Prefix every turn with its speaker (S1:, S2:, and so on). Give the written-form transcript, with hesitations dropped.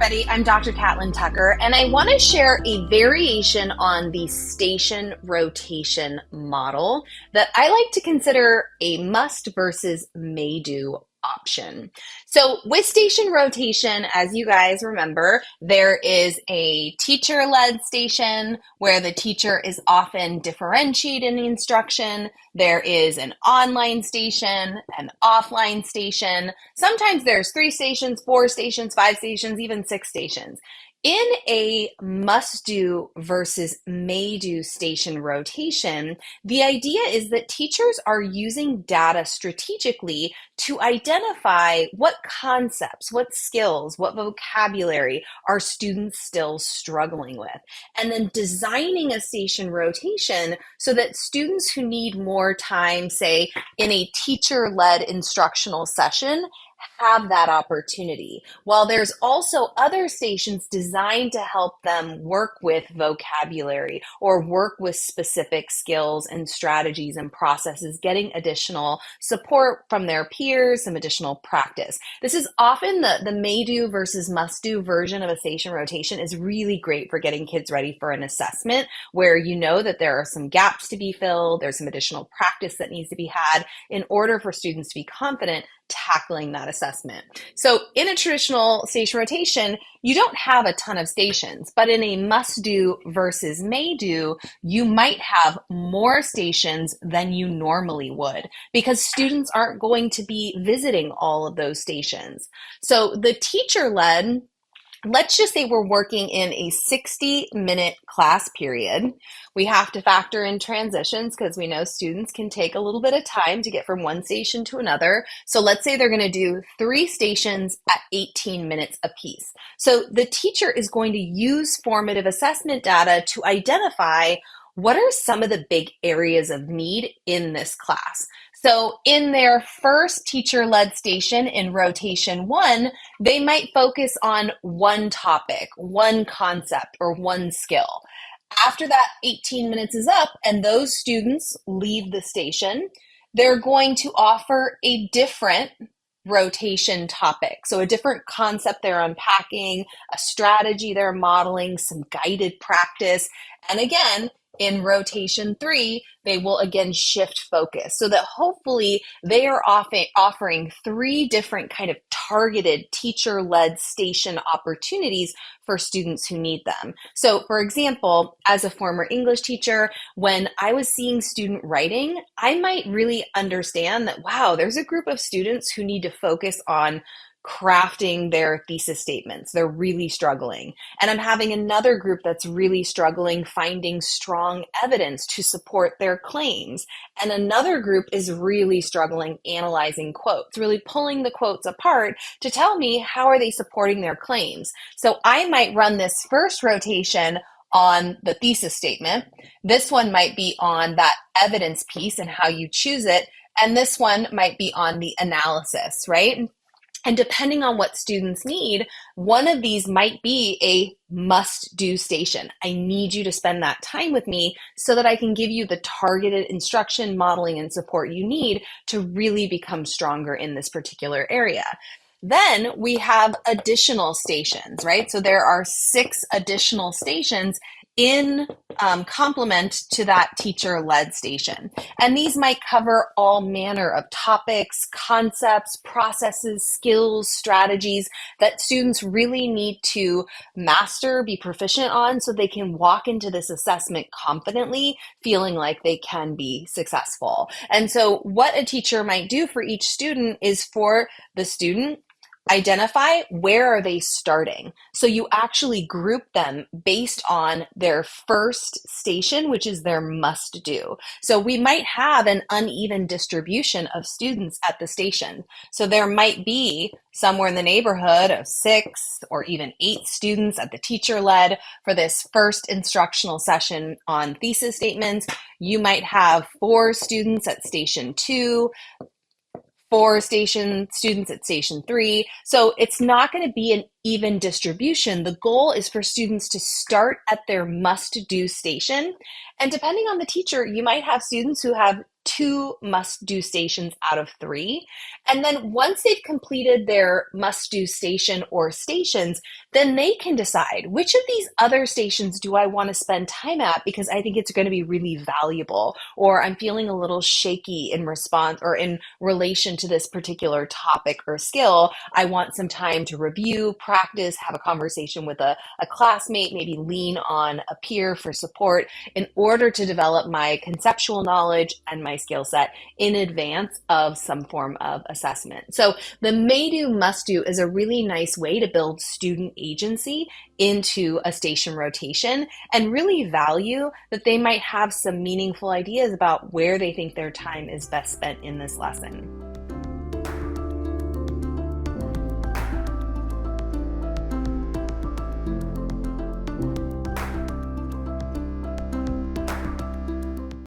S1: everybody, I'm Dr. Catlin Tucker, and I want to share a variation on the station rotation model that I like to consider a must versus may do option. So with station rotation, as you guys remember, there is a teacher-led station where the teacher is often differentiating instruction. There is an online station, an offline station. Sometimes there's 3 stations, 4 stations, 5 stations, even 6 stations. In a must-do versus may-do station rotation, the idea is that teachers are using data strategically to identify what concepts, what skills, what vocabulary are students still struggling with, and then designing a station rotation so that students who need more time, say, in a teacher-led instructional session, have that opportunity. While there's also other stations designed to help them work with vocabulary or work with specific skills and strategies and processes, getting additional support from their peers, some additional practice. This is often the may-do versus must-do version of a station rotation is really great for getting kids ready for an assessment where you know that there are some gaps to be filled, there's some additional practice that needs to be had in order for students to be confident tackling that assessment. So in a traditional station rotation, you don't have a ton of stations, but in a must-do versus may-do, you might have more stations than you normally would because students aren't going to be visiting all of those stations. So the teacher-led, let's just say we're working in a 60-minute class period. We have to factor in transitions because we know students can take a little bit of time to get from one station to another. So let's say they're going to do 3 stations at 18 minutes apiece. So the teacher is going to use formative assessment data to identify what are some of the big areas of need in this class. So in their first teacher-led station in rotation 1, they might focus on one topic, one concept, or one skill. After that 18 minutes is up and those students leave the station, they're going to offer a different rotation topic. So a different concept they're unpacking, a strategy they're modeling, some guided practice. And again, in rotation 3, they will again shift focus so that hopefully they are offering 3 different kind of targeted teacher-led station opportunities for students who need them. So for example, as a former English teacher, when I was seeing student writing, I might really understand that, wow, there's a group of students who need to focus on crafting their thesis statements. They're really struggling. And I'm having another group that's really struggling finding strong evidence to support their claims. And another group is really struggling analyzing quotes, really pulling the quotes apart to tell me how are they supporting their claims. So I might run this first rotation on the thesis statement. This one might be on that evidence piece and how you choose it. And this one might be on the analysis, right? And depending on what students need, one of these might be a must-do station. I need you to spend that time with me so that I can give you the targeted instruction, modeling, and support you need to really become stronger in this particular area. Then we have additional stations, right? So there are 6 additional stations in complement to that teacher-led station. And these might cover all manner of topics, concepts, processes, skills, strategies that students really need to master, be proficient on so they can walk into this assessment confidently, feeling like they can be successful. And so what a teacher might do for each student is for the student, identify where are they starting. So you actually group them based on their first station, which is their must do. So we might have an uneven distribution of students at the station. So there might be somewhere in the neighborhood of 6 or even 8 students at the teacher-led for this first instructional session on thesis statements. You might have 4 students at station 2, 4 students at station 3. So it's not going to be an even distribution, the goal is for students to start at their must-do station. And depending on the teacher, you might have students who have two must-do stations out of three. And then once they've completed their must-do station or stations, then they can decide which of these other stations do I want to spend time at because I think it's going to be really valuable, or I'm feeling a little shaky in response or in relation to this particular topic or skill. I want some time to review, practice, have a conversation with a classmate, maybe lean on a peer for support in order to develop my conceptual knowledge and my skill set in advance of some form of assessment. So the may do, must do is a really nice way to build student agency into a station rotation and really value that they might have some meaningful ideas about where they think their time is best spent in this lesson.